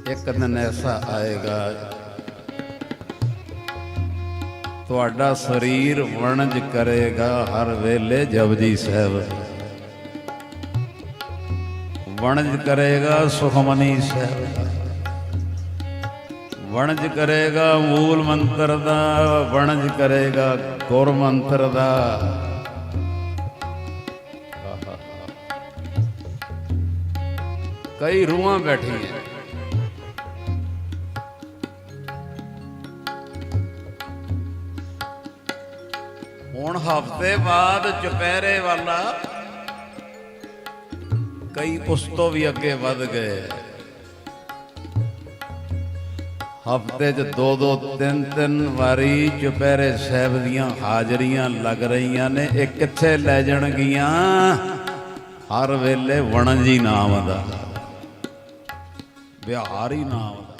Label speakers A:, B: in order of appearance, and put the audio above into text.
A: एक दिन ऐसा आएगा तुहाडा शरीर वणज करेगा हर वेले जपजी साहब वणज करेगा सुखमनी साहब वणज करेगा मूल मंत्र दा वणज करेगा गुर मंत्र दा कई रूहां बैठी हैं ਹੁਣ ਹਫ਼ਤੇ ਬਾਅਦ ਚੁਪਹਿਰੇ ਵਾਲਾ ਕਈ ਉਸ ਤੋਂ ਵੀ ਅੱਗੇ ਵੱਧ ਗਏ ਹਫ਼ਤੇ 'ਚ 2-2 3-3 ਵਾਰੀ ਚੁਪਹਿਰੇ ਸਾਹਿਬ ਦੀਆਂ ਹਾਜ਼ਰੀਆਂ ਲੱਗ ਰਹੀਆਂ ਨੇ। ਇਹ ਕਿੱਥੇ ਲੈ ਜਾਣਗੀਆਂ? ਹਰ ਵੇਲੇ ਵਣਜੀ ਨਾਮ ਦਾ ਬਿਹਾਰੀ ਨਾਮ ਦਾ